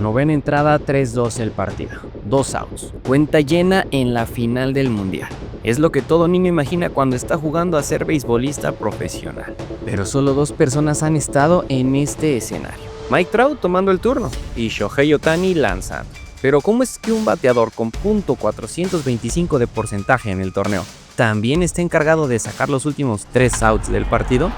Novena entrada, 3-2 el partido. 2 outs. Cuenta llena en la final del mundial. Es lo que todo niño imagina cuando está jugando a ser beisbolista profesional. Pero solo 2 personas han estado en este escenario. Mike Trout tomando el turno y Shohei Ohtani lanzando. Pero ¿cómo es que un bateador con .425 de porcentaje en el torneo también está encargado de sacar los últimos 3 outs del partido?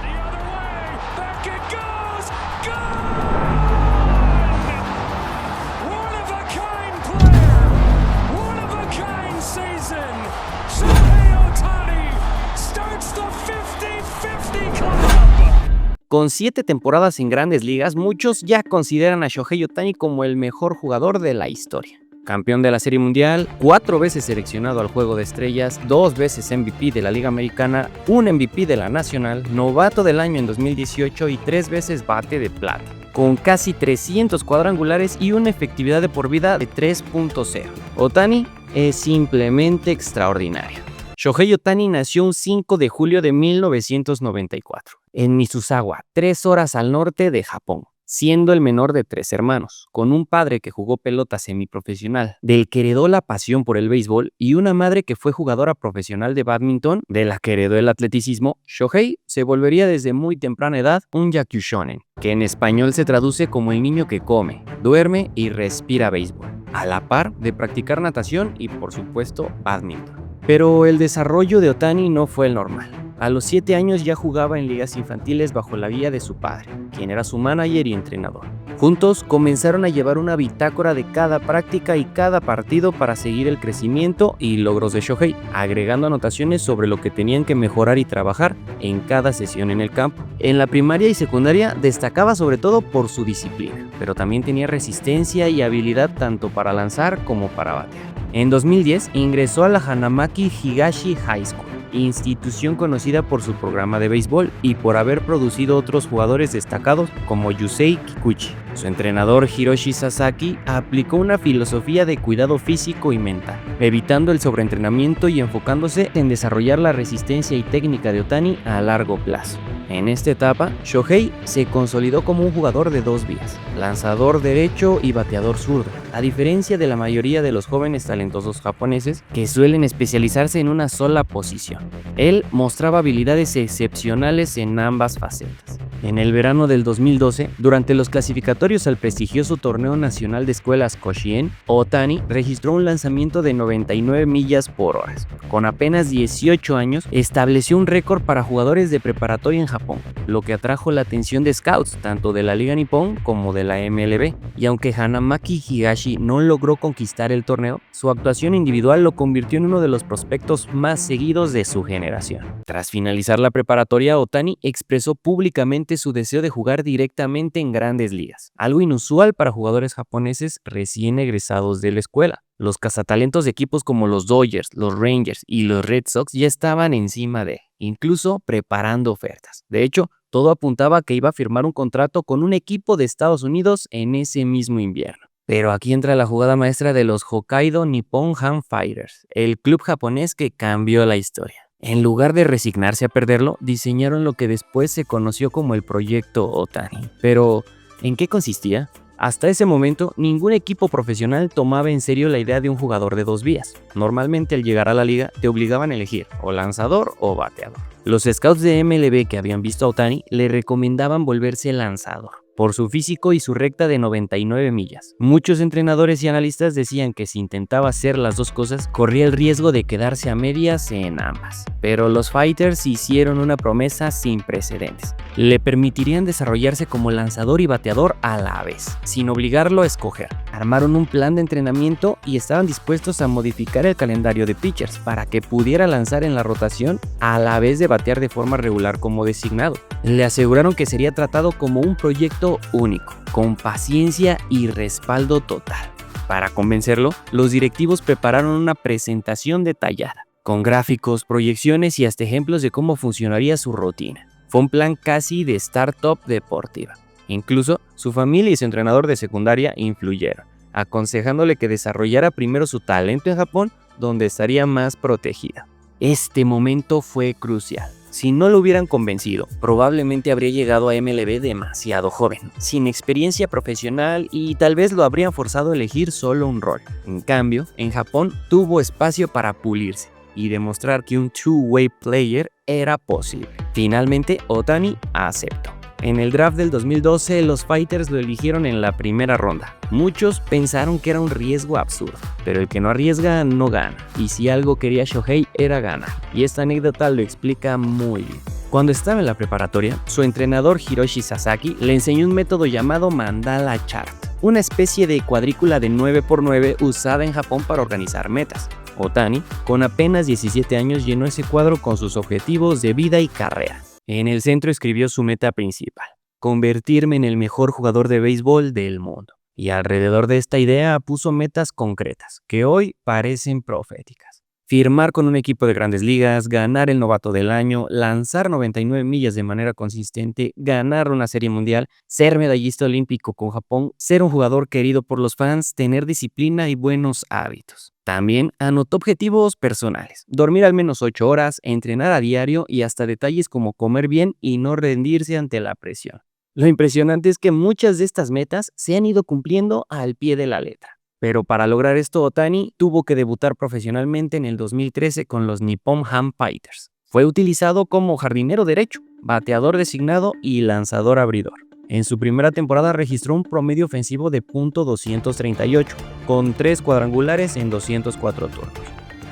Con 7 temporadas en Grandes Ligas, muchos ya consideran a Shohei Ohtani como el mejor jugador de la historia. Campeón de la Serie Mundial, 4 veces seleccionado al Juego de Estrellas, 2 veces MVP de la Liga Americana, un MVP de la Nacional, novato del año en 2018 y 3 veces bate de plata, con casi 300 cuadrangulares y una efectividad de por vida de 3.0. Ohtani es simplemente extraordinario. Shohei Ohtani nació un 5 de julio de 1994, en Mizusawa, 3 horas al norte de Japón, siendo el menor de 3 hermanos, con un padre que jugó pelota semiprofesional, del que heredó la pasión por el béisbol, y una madre que fue jugadora profesional de bádminton, de la que heredó el atleticismo. Shohei se volvería desde muy temprana edad un yakushonen, que en español se traduce como el niño que come, duerme y respira béisbol, a la par de practicar natación y, por supuesto, bádminton. Pero el desarrollo de Ohtani no fue el normal. A los 7 años ya jugaba en ligas infantiles bajo la guía de su padre, quien era su manager y entrenador. Juntos comenzaron a llevar una bitácora de cada práctica y cada partido para seguir el crecimiento y logros de Shohei, agregando anotaciones sobre lo que tenían que mejorar y trabajar en cada sesión en el campo. En la primaria y secundaria destacaba sobre todo por su disciplina, pero también tenía resistencia y habilidad tanto para lanzar como para batear. En 2010 ingresó a la Hanamaki Higashi High School, institución conocida por su programa de béisbol y por haber producido otros jugadores destacados como Yusei Kikuchi. Su entrenador Hiroshi Sasaki aplicó una filosofía de cuidado físico y mental, evitando el sobreentrenamiento y enfocándose en desarrollar la resistencia y técnica de Ohtani a largo plazo. En esta etapa, Shohei se consolidó como un jugador de 2 vías, lanzador derecho y bateador zurdo, a diferencia de la mayoría de los jóvenes talentosos japoneses que suelen especializarse en una sola posición. Él mostraba habilidades excepcionales en ambas facetas. En el verano del 2012, durante los clasificatorios al prestigioso Torneo Nacional de Escuelas Koshien, Ohtani registró un lanzamiento de 99 millas por hora. Con apenas 18 años, estableció un récord para jugadores de preparatoria en Japón, lo que atrajo la atención de scouts tanto de la Liga Nippon como de la MLB. Y aunque Hanamaki Higashi no logró conquistar el torneo, su actuación individual lo convirtió en uno de los prospectos más seguidos de su generación. Tras finalizar la preparatoria, Ohtani expresó públicamente su deseo de jugar directamente en Grandes Ligas, algo inusual para jugadores japoneses recién egresados de la escuela. Los cazatalentos de equipos como los Dodgers, los Rangers y los Red Sox ya estaban encima de él, incluso preparando ofertas. De hecho, todo apuntaba a que iba a firmar un contrato con un equipo de Estados Unidos en ese mismo invierno. Pero aquí entra la jugada maestra de los Hokkaido Nippon Han Fighters, el club japonés que cambió la historia. En lugar de resignarse a perderlo, diseñaron lo que después se conoció como el Proyecto Ohtani. Pero, ¿en qué consistía? Hasta ese momento, ningún equipo profesional tomaba en serio la idea de un jugador de 2 vías. Normalmente al llegar a la liga te obligaban a elegir o lanzador o bateador. Los scouts de MLB que habían visto a Ohtani le recomendaban volverse lanzador, por su físico y su recta de 99 millas. Muchos entrenadores y analistas decían que si intentaba hacer las 2 cosas, corría el riesgo de quedarse a medias en ambas. Pero los Fighters hicieron una promesa sin precedentes. Le permitirían desarrollarse como lanzador y bateador a la vez, sin obligarlo a escoger. Armaron un plan de entrenamiento y estaban dispuestos a modificar el calendario de pitchers para que pudiera lanzar en la rotación a la vez de batear de forma regular como designado. Le aseguraron que sería tratado como un proyecto único, con paciencia y respaldo total. Para convencerlo, los directivos prepararon una presentación detallada, con gráficos, proyecciones y hasta ejemplos de cómo funcionaría su rutina. Fue un plan casi de startup deportiva. Incluso su familia y su entrenador de secundaria influyeron, aconsejándole que desarrollara primero su talento en Japón, donde estaría más protegida. Este momento fue crucial. Si no lo hubieran convencido, probablemente habría llegado a MLB demasiado joven, sin experiencia profesional y tal vez lo habrían forzado a elegir solo un rol. En cambio, en Japón tuvo espacio para pulirse y demostrar que un two-way player era posible. Finalmente, Ohtani aceptó. En el draft del 2012, los Fighters lo eligieron en la primera ronda. Muchos pensaron que era un riesgo absurdo, pero el que no arriesga no gana, y si algo quería Shohei era ganar, y esta anécdota lo explica muy bien. Cuando estaba en la preparatoria, su entrenador Hiroshi Sasaki le enseñó un método llamado Mandala Chart, una especie de cuadrícula de 9×9 usada en Japón para organizar metas. Ohtani, con apenas 17 años, llenó ese cuadro con sus objetivos de vida y carrera. En el centro escribió su meta principal: convertirme en el mejor jugador de béisbol del mundo. Y alrededor de esta idea puso metas concretas, que hoy parecen proféticas. Firmar con un equipo de grandes ligas, ganar el novato del año, lanzar 99 millas de manera consistente, ganar una serie mundial, ser medallista olímpico con Japón, ser un jugador querido por los fans, tener disciplina y buenos hábitos. También anotó objetivos personales: dormir al menos 8 horas, entrenar a diario y hasta detalles como comer bien y no rendirse ante la presión. Lo impresionante es que muchas de estas metas se han ido cumpliendo al pie de la letra. Pero para lograr esto, Ohtani tuvo que debutar profesionalmente en el 2013 con los Nippon Ham Fighters. Fue utilizado como jardinero derecho, bateador designado y lanzador abridor. En su primera temporada registró un promedio ofensivo de .238, con 3 cuadrangulares en 204 turnos.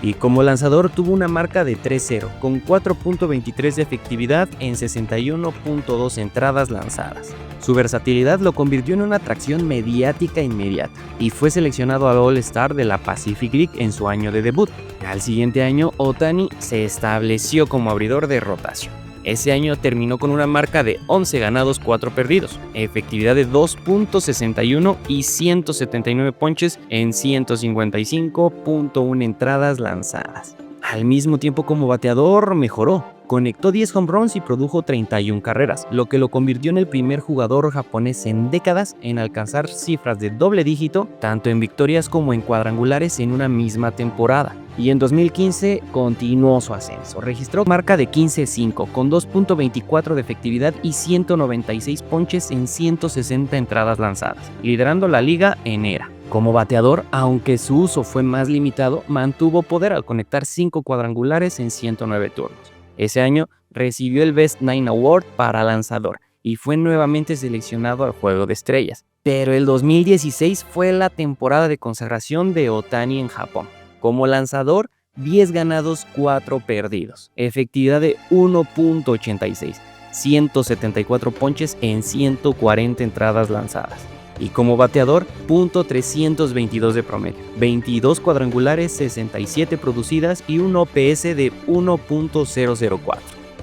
Y como lanzador tuvo una marca de 3-0, con 4.23 de efectividad en 61.2 entradas lanzadas. Su versatilidad lo convirtió en una atracción mediática inmediata y fue seleccionado al All-Star de la Pacific League en su año de debut. Al siguiente año, Ohtani se estableció como abridor de rotación. Ese año terminó con una marca de 11 ganados, 4 perdidos, efectividad de 2.61 y 179 ponches en 155.1 entradas lanzadas. Al mismo tiempo, como bateador mejoró. Conectó 10 home runs y produjo 31 carreras, lo que lo convirtió en el primer jugador japonés en décadas en alcanzar cifras de doble dígito, tanto en victorias como en cuadrangulares en una misma temporada. Y en 2015 continuó su ascenso. Registró marca de 15-5 con 2.24 de efectividad y 196 ponches en 160 entradas lanzadas, liderando la liga en ERA. Como bateador, aunque su uso fue más limitado, mantuvo poder al conectar 5 cuadrangulares en 109 turnos. Ese año recibió el Best Nine Award para lanzador y fue nuevamente seleccionado al Juego de Estrellas. Pero el 2016 fue la temporada de consagración de Ohtani en Japón. Como lanzador, 10 ganados, 4 perdidos, efectividad de 1.86, 174 ponches en 140 entradas lanzadas. Y como bateador, .322 de promedio, 22 cuadrangulares, 67 producidas y un OPS de 1.004.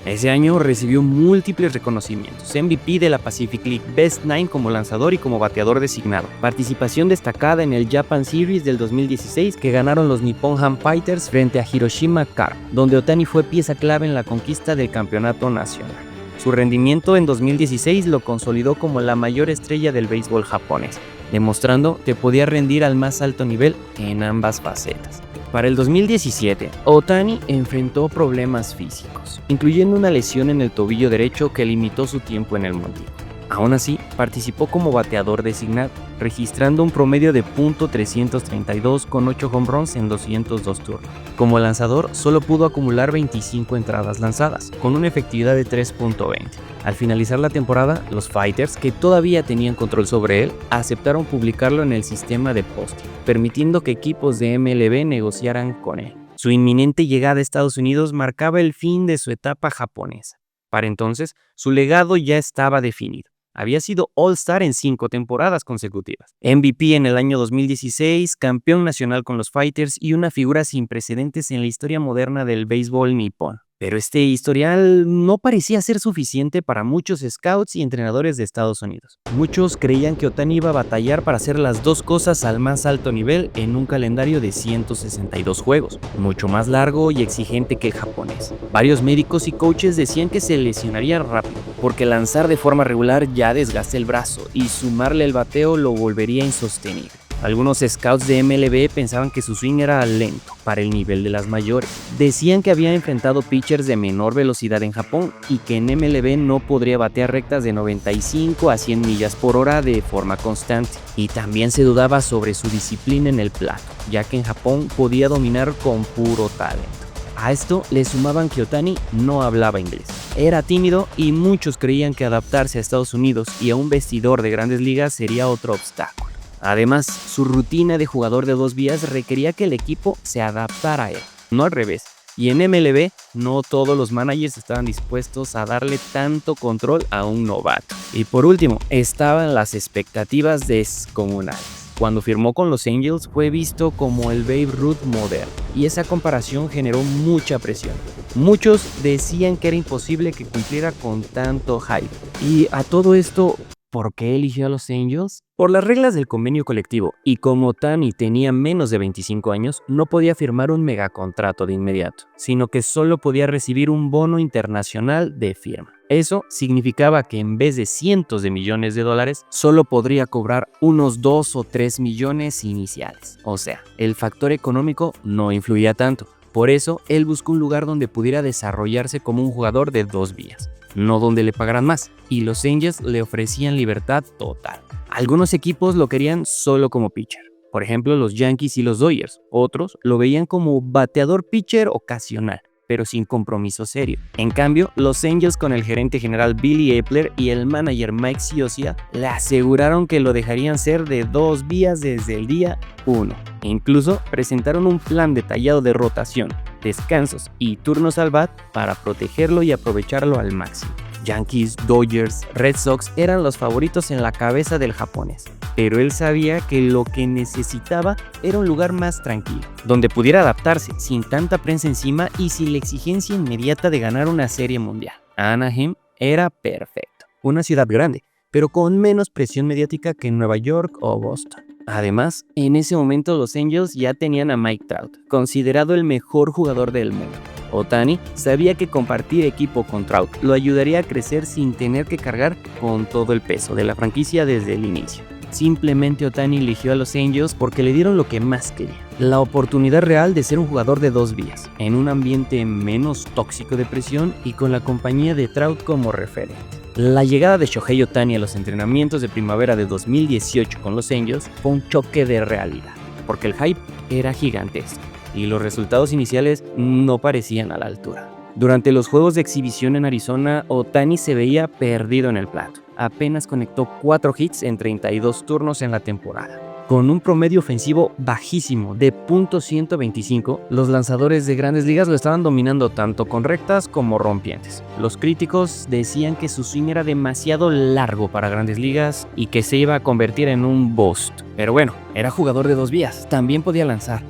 Ese año recibió múltiples reconocimientos: MVP de la Pacific League, Best Nine como lanzador y como bateador designado, participación destacada en el Japan Series del 2016 que ganaron los Nippon Ham Fighters frente a Hiroshima Carp, donde Ohtani fue pieza clave en la conquista del campeonato nacional. Su rendimiento en 2016 lo consolidó como la mayor estrella del béisbol japonés, demostrando que podía rendir al más alto nivel en ambas facetas. Para el 2017, Ohtani enfrentó problemas físicos, incluyendo una lesión en el tobillo derecho que limitó su tiempo en el montículo. Aún así, participó como bateador designado, registrando un promedio de .332 con 8 home runs en 202 turnos. Como lanzador, solo pudo acumular 25 entradas lanzadas, con una efectividad de 3.20. Al finalizar la temporada, los Fighters, que todavía tenían control sobre él, aceptaron publicarlo en el sistema de posting, permitiendo que equipos de MLB negociaran con él. Su inminente llegada a Estados Unidos marcaba el fin de su etapa japonesa. Para entonces, su legado ya estaba definido. Había sido All-Star en 5 temporadas consecutivas, MVP en el año 2016, campeón nacional con los Fighters y una figura sin precedentes en la historia moderna del béisbol nipón. Pero este historial no parecía ser suficiente para muchos scouts y entrenadores de Estados Unidos. Muchos creían que Ohtani iba a batallar para hacer las dos cosas al más alto nivel en un calendario de 162 juegos, mucho más largo y exigente que el japonés. Varios médicos y coaches decían que se lesionaría rápido, porque lanzar de forma regular ya desgasta el brazo y sumarle el bateo lo volvería insostenible. Algunos scouts de MLB pensaban que su swing era lento para el nivel de las mayores. Decían que había enfrentado pitchers de menor velocidad en Japón y que en MLB no podría batear rectas de 95 a 100 millas por hora de forma constante. Y también se dudaba sobre su disciplina en el plato, ya que en Japón podía dominar con puro talento. A esto le sumaban que Ohtani no hablaba inglés, era tímido y muchos creían que adaptarse a Estados Unidos y a un vestidor de grandes ligas sería otro obstáculo. Además, su rutina de jugador de dos vías requería que el equipo se adaptara a él, no al revés. Y en MLB, no todos los managers estaban dispuestos a darle tanto control a un novato. Y por último, estaban las expectativas descomunales. Cuando firmó con los Angels fue visto como el Babe Ruth moderno, y esa comparación generó mucha presión. Muchos decían que era imposible que cumpliera con tanto hype. Y a todo esto, ¿por qué eligió a los Angels? Por las reglas del convenio colectivo, y como Ohtani tenía menos de 25 años, no podía firmar un megacontrato de inmediato, sino que solo podía recibir un bono internacional de firma. Eso significaba que en vez de cientos de millones de dólares, solo podría cobrar unos 2 o 3 millones iniciales. O sea, el factor económico no influía tanto. Por eso, él buscó un lugar donde pudiera desarrollarse como un jugador de dos vías, no donde le pagaran más, y los Angels le ofrecían libertad total. Algunos equipos lo querían solo como pitcher, por ejemplo los Yankees y los Dodgers. Otros lo veían como bateador pitcher ocasional, pero sin compromiso serio. En cambio, los Angels con el gerente general Billy Eppler y el manager Mike Scioscia le aseguraron que lo dejarían ser de dos vías desde el día 1. Incluso presentaron un plan detallado de rotación, descansos y turnos al bat para protegerlo y aprovecharlo al máximo. Yankees, Dodgers, Red Sox eran los favoritos en la cabeza del japonés, pero él sabía que lo que necesitaba era un lugar más tranquilo, donde pudiera adaptarse sin tanta prensa encima y sin la exigencia inmediata de ganar una serie mundial. Anaheim era perfecto, una ciudad grande, pero con menos presión mediática que en Nueva York o Boston. Además, en ese momento los Angels ya tenían a Mike Trout, considerado el mejor jugador del mundo. Ohtani sabía que compartir equipo con Trout lo ayudaría a crecer sin tener que cargar con todo el peso de la franquicia desde el inicio. Simplemente Ohtani eligió a los Angels porque le dieron lo que más quería, la oportunidad real de ser un jugador de dos vías, en un ambiente menos tóxico de presión y con la compañía de Trout como referente. La llegada de Shohei Ohtani a los entrenamientos de primavera de 2018 con los Angels fue un choque de realidad, porque el hype era gigantesco y los resultados iniciales no parecían a la altura. Durante los juegos de exhibición en Arizona, Ohtani se veía perdido en el plato. Apenas conectó 4 hits en 32 turnos en la temporada. Con un promedio ofensivo bajísimo de .125, los lanzadores de grandes ligas lo estaban dominando tanto con rectas como rompientes. Los críticos decían que su swing era demasiado largo para grandes ligas y que se iba a convertir en un bust. Pero bueno, era jugador de dos vías, también podía lanzar,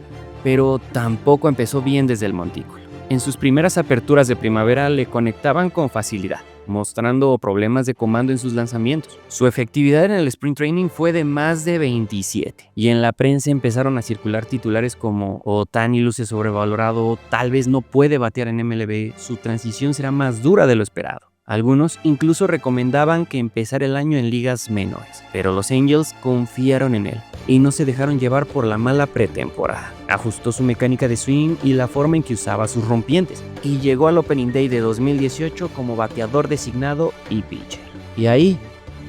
pero tampoco empezó bien desde el montículo. En sus primeras aperturas de primavera le conectaban con facilidad, mostrando problemas de comando en sus lanzamientos. Su efectividad en el Spring Training fue de más de 27, y en la prensa empezaron a circular titulares como Ohtani luce sobrevalorado, tal vez no puede batear en MLB, su transición será más dura de lo esperado. Algunos incluso recomendaban que empezara el año en ligas menores, pero los Angels confiaron en él y no se dejaron llevar por la mala pretemporada. Ajustó su mecánica de swing y la forma en que usaba sus rompientes, y llegó al Opening Day de 2018 como bateador designado y pitcher. Y ahí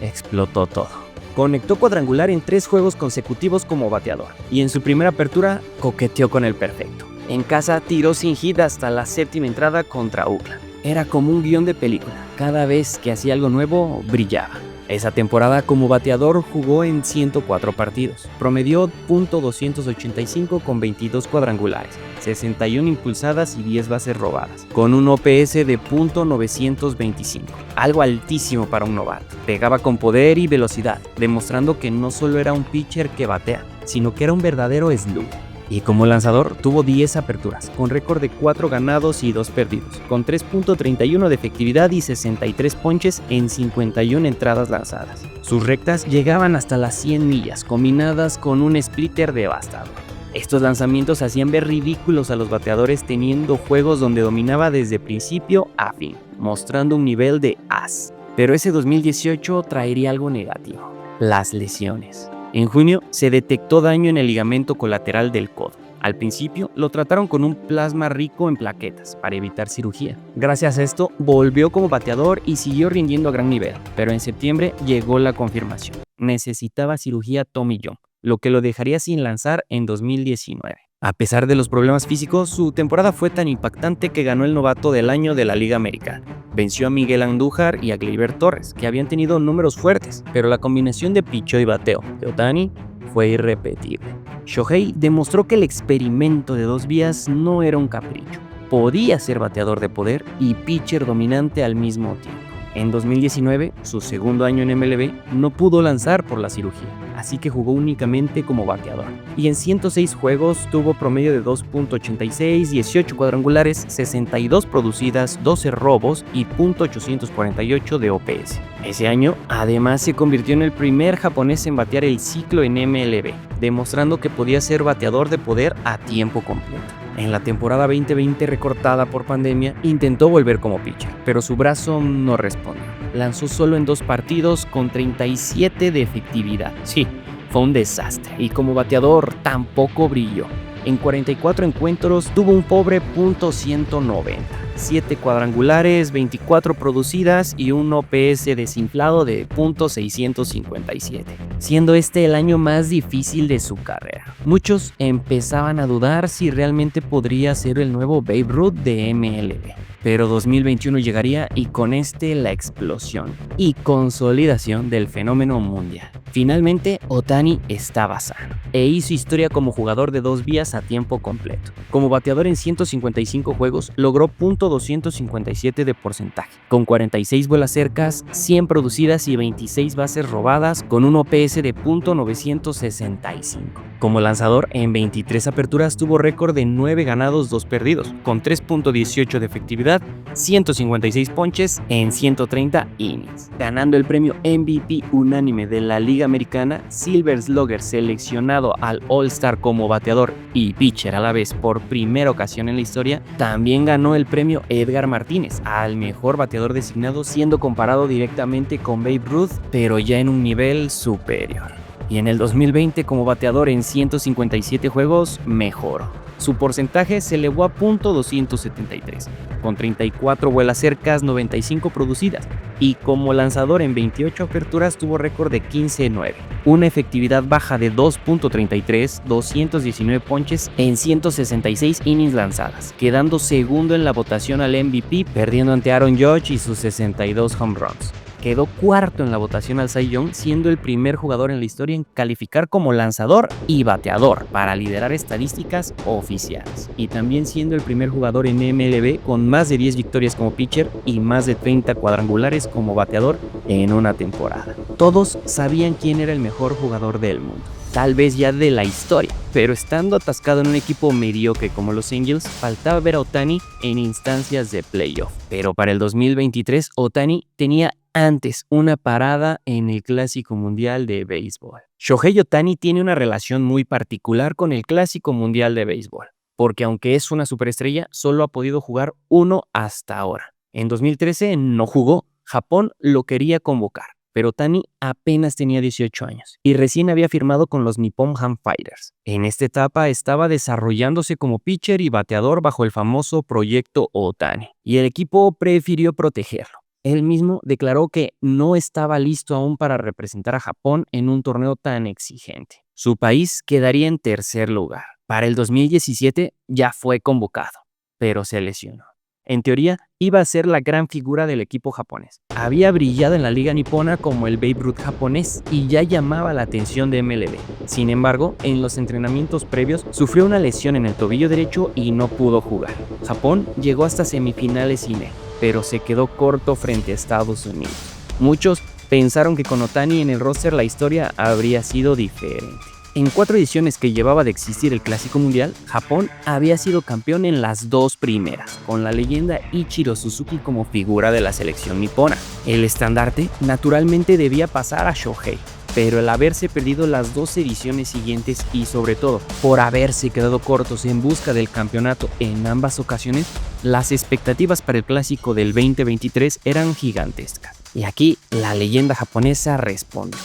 explotó todo. Conectó cuadrangular en 3 juegos consecutivos como bateador, y en su primera apertura coqueteó con el perfecto. En casa tiró sin hit hasta la 7ª entrada contra Oakland. Era como un guión de película. Cada vez que hacía algo nuevo, brillaba. Esa temporada como bateador jugó en 104 partidos. Promedió .285 con 22 cuadrangulares, 61 impulsadas y 10 bases robadas, con un OPS de .925, algo altísimo para un novato. Pegaba con poder y velocidad, demostrando que no solo era un pitcher que batea, sino que era un verdadero slug. Y como lanzador tuvo 10 aperturas, con récord de 4 ganados y 2 perdidos, con 3.31 de efectividad y 63 ponches en 51 entradas lanzadas. Sus rectas llegaban hasta las 100 millas, combinadas con un splitter devastador. Estos lanzamientos hacían ver ridículos a los bateadores, teniendo juegos donde dominaba desde principio a fin, mostrando un nivel de as. Pero ese 2018 traería algo negativo: las lesiones. En junio se detectó daño en el ligamento colateral del codo. Al principio lo trataron con un plasma rico en plaquetas para evitar cirugía. Gracias a esto volvió como bateador y siguió rindiendo a gran nivel, pero en septiembre llegó la confirmación. Necesitaba cirugía Tommy John, lo que lo dejaría sin lanzar en 2019. A pesar de los problemas físicos, su temporada fue tan impactante que ganó el novato del año de la Liga Americana. Venció a Miguel Andújar y a Gleyber Torres, que habían tenido números fuertes, pero la combinación de picheo y bateo de Ohtani fue irrepetible. Shohei demostró que el experimento de dos vías no era un capricho. Podía ser bateador de poder y pitcher dominante al mismo tiempo. En 2019, su segundo año en MLB, no pudo lanzar por la cirugía, así que jugó únicamente como bateador. Y en 106 juegos tuvo promedio de 2.86, 18 cuadrangulares, 62 producidas, 12 robos y .848 de OPS. Ese año, además, se convirtió en el primer japonés en batear el ciclo en MLB, demostrando que podía ser bateador de poder a tiempo completo. En la temporada 2020 recortada por pandemia, intentó volver como pitcher, pero su brazo no respondió. Lanzó solo en 2 partidos con 37 de efectividad. Sí, fue un desastre. Y como bateador tampoco brilló. En 44 encuentros tuvo un pobre .190, 7 cuadrangulares, 24 producidas y un OPS desinflado de .657, siendo este el año más difícil de su carrera. Muchos empezaban a dudar si realmente podría ser el nuevo Babe Ruth de MLB. Pero 2021 llegaría y con la explosión y consolidación del fenómeno mundial. Finalmente, Ohtani estaba sano e hizo historia como jugador de dos vías a tiempo completo. Como bateador en 155 juegos, logró .257 de porcentaje, con 46 vuelas cercas, 100 producidas y 26 bases robadas, con un OPS de .965. Como lanzador, en 23 aperturas tuvo récord de 9 ganados, 2 perdidos, con 3.18 de efectividad, 156 ponches en 130 innings. Ganando el premio MVP unánime de la Liga Americana, Silver Slugger, seleccionado al All-Star como bateador y pitcher a la vez por primera ocasión en la historia, también ganó el premio Edgar Martínez al mejor bateador designado, siendo comparado directamente con Babe Ruth, pero ya en un nivel superior. Y en el 2020, como bateador en 157 juegos, mejoró. Su porcentaje se elevó a .273, con 34 vuelas cercas, 95 producidas, y como lanzador en 28 aperturas tuvo récord de 15-9, una efectividad baja de 2.33, 219 ponches en 166 innings lanzadas, quedando segundo en la votación al MVP, perdiendo ante Aaron Judge y sus 62 home runs. Quedó cuarto en la votación al Cy Young, siendo el primer jugador en la historia en calificar como lanzador y bateador para liderar estadísticas oficiales. Y también siendo el primer jugador en MLB con más de 10 victorias como pitcher y más de 30 cuadrangulares como bateador en una temporada. Todos sabían quién era el mejor jugador del mundo, tal vez ya de la historia, pero estando atascado en un equipo mediocre como los Angels, faltaba ver a Ohtani en instancias de playoff. Pero para el 2023, Ohtani tenía antes una parada en el Clásico Mundial de Béisbol. Shohei Ohtani tiene una relación muy particular con el Clásico Mundial de Béisbol, porque aunque es una superestrella, solo ha podido jugar uno hasta ahora. En 2013 no jugó, Japón lo quería convocar, pero Ohtani apenas tenía 18 años y recién había firmado con los Nippon Ham Fighters. En esta etapa estaba desarrollándose como pitcher y bateador bajo el famoso Proyecto Ohtani, y el equipo prefirió protegerlo. Él mismo declaró que no estaba listo aún para representar a Japón en un torneo tan exigente. Su país quedaría en tercer lugar. Para el 2017 ya fue convocado, pero se lesionó. En teoría, iba a ser la gran figura del equipo japonés. Había brillado en la liga nipona como el Babe Ruth japonés y ya llamaba la atención de MLB. Sin embargo, en los entrenamientos previos sufrió una lesión en el tobillo derecho y no pudo jugar. Japón llegó hasta semifinales sin él, pero se quedó corto frente a Estados Unidos. Muchos pensaron que con Ohtani en el roster la historia habría sido diferente. En 4 ediciones que llevaba de existir el Clásico Mundial, Japón había sido campeón en las 2 primeras, con la leyenda Ichiro Suzuki como figura de la selección nipona. El estandarte naturalmente debía pasar a Shohei, pero el haberse perdido las 2 ediciones siguientes y sobre todo por haberse quedado cortos en busca del campeonato en ambas ocasiones, las expectativas para el Clásico del 2023 eran gigantescas. Y aquí la leyenda japonesa responde.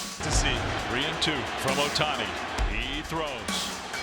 2 from Ohtani. He throws.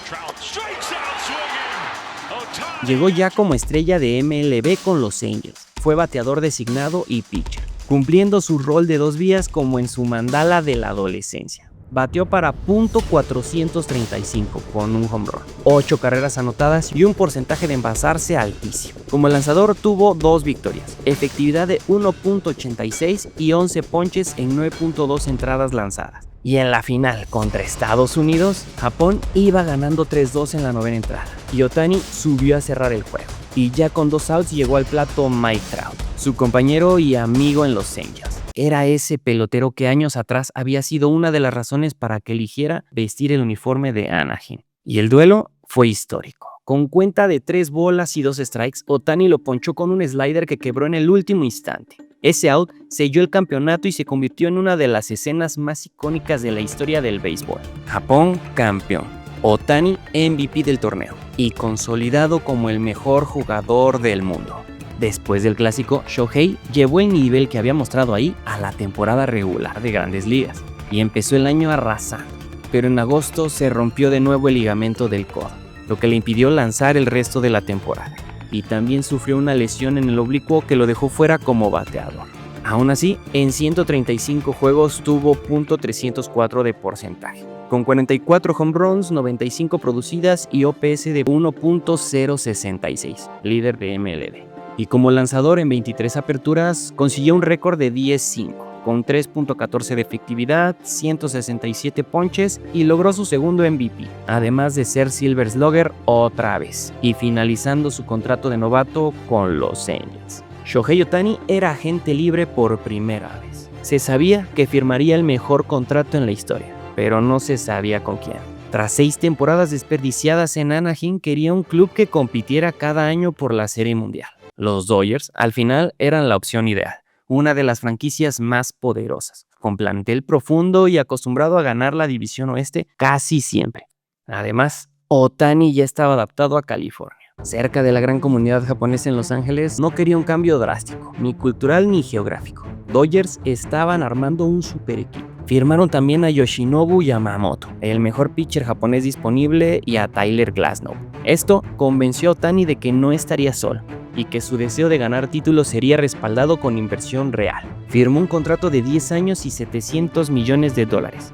Trout strikes out swinging. Ohtani. Llegó ya como estrella de MLB con los Angels. Fue bateador designado y pitcher, cumpliendo su rol de dos vías como en su mandala de la adolescencia. Bateó para .435 con un home run, 8 carreras anotadas y un porcentaje de envasarse altísimo. Como lanzador tuvo 2 victorias, efectividad de 1.86 y 11 ponches en 9.2 entradas lanzadas. Y en la final contra Estados Unidos, Japón iba ganando 3-2 en la novena entrada y Ohtani subió a cerrar el juego. Y ya con 2 outs llegó al plato Mike Trout, su compañero y amigo en los Angels. Era ese pelotero que años atrás había sido una de las razones para que eligiera vestir el uniforme de Anaheim. Y el duelo fue histórico. Con cuenta de 3 bolas y 2 strikes, Ohtani lo ponchó con un slider que quebró en el último instante. Ese out selló el campeonato y se convirtió en una de las escenas más icónicas de la historia del béisbol. Japón campeón, Ohtani MVP del torneo y consolidado como el mejor jugador del mundo. Después del clásico, Shohei llevó el nivel que había mostrado ahí a la temporada regular de Grandes Ligas y empezó el año arrasando, pero en agosto se rompió de nuevo el ligamento del codo, lo que le impidió lanzar el resto de la temporada, y también sufrió una lesión en el oblicuo que lo dejó fuera como bateador. Aún así, en 135 juegos tuvo .304 de porcentaje, con 44 home runs, 95 producidas y OPS de 1.066, líder de MLB. Y como lanzador en 23 aperturas, consiguió un récord de 10-5, con 3.14 de efectividad, 167 ponches y logró su segundo MVP, además de ser Silver Slugger otra vez, y finalizando su contrato de novato con los Angels. Shohei Ohtani era agente libre por primera vez. Se sabía que firmaría el mejor contrato en la historia, pero no se sabía con quién. Tras 6 temporadas desperdiciadas en Anaheim, quería un club que compitiera cada año por la Serie Mundial. Los Dodgers, al final, eran la opción ideal, una de las franquicias más poderosas, con plantel profundo y acostumbrado a ganar la División Oeste casi siempre. Además, Ohtani ya estaba adaptado a California. Cerca de la gran comunidad japonesa en Los Ángeles, no quería un cambio drástico, ni cultural ni geográfico. Dodgers estaban armando un super equipo. Firmaron también a Yoshinobu Yamamoto, el mejor pitcher japonés disponible, y a Tyler Glasnow. Esto convenció a Ohtani de que no estaría solo y que su deseo de ganar títulos sería respaldado con inversión real. Firmó un contrato de 10 años y $700 millones,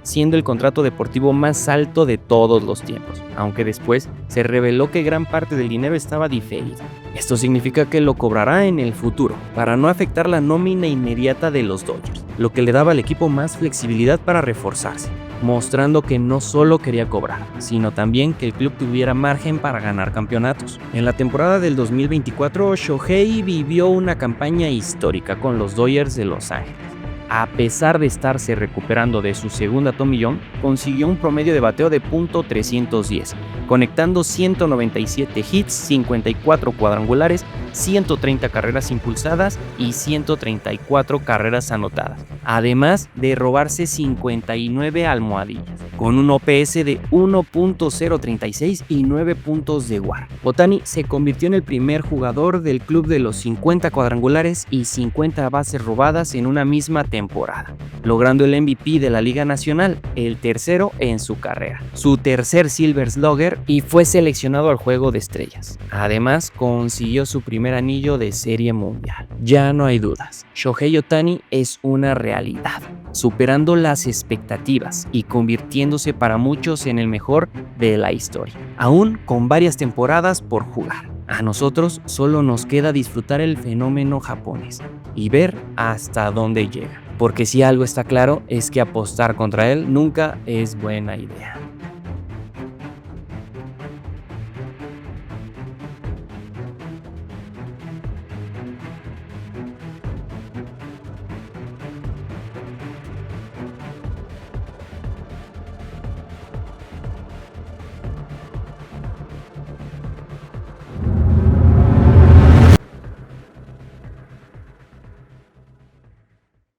siendo el contrato deportivo más alto de todos los tiempos, aunque después se reveló que gran parte del dinero estaba diferido. Esto significa que lo cobrará en el futuro, para no afectar la nómina inmediata de los Dodgers, lo que le daba al equipo más flexibilidad para reforzarse, mostrando que no solo quería cobrar, sino también que el club tuviera margen para ganar campeonatos. En la temporada del 2024, Shohei vivió una campaña histórica con los Dodgers de Los Ángeles. A pesar de estarse recuperando de su segunda tomillón, consiguió un promedio de bateo de .310, conectando 197 hits, 54 cuadrangulares, 130 carreras impulsadas y 134 carreras anotadas, además de robarse 59 almohadillas, con un OPS de 1.036 y 9 puntos de WAR. Ohtani se convirtió en el primer jugador del club de los 50 cuadrangulares y 50 bases robadas en una misma temporada, logrando el MVP de la Liga Nacional, el tercero en su carrera, su tercer Silver Slugger, y fue seleccionado al Juego de Estrellas. Además, consiguió su primer anillo de Serie Mundial. Ya no hay dudas, Shohei Ohtani es una realidad, superando las expectativas y convirtiéndose para muchos en el mejor de la historia, aún con varias temporadas por jugar. A nosotros solo nos queda disfrutar el fenómeno japonés y ver hasta dónde llega, porque si algo está claro es que apostar contra él nunca es buena idea.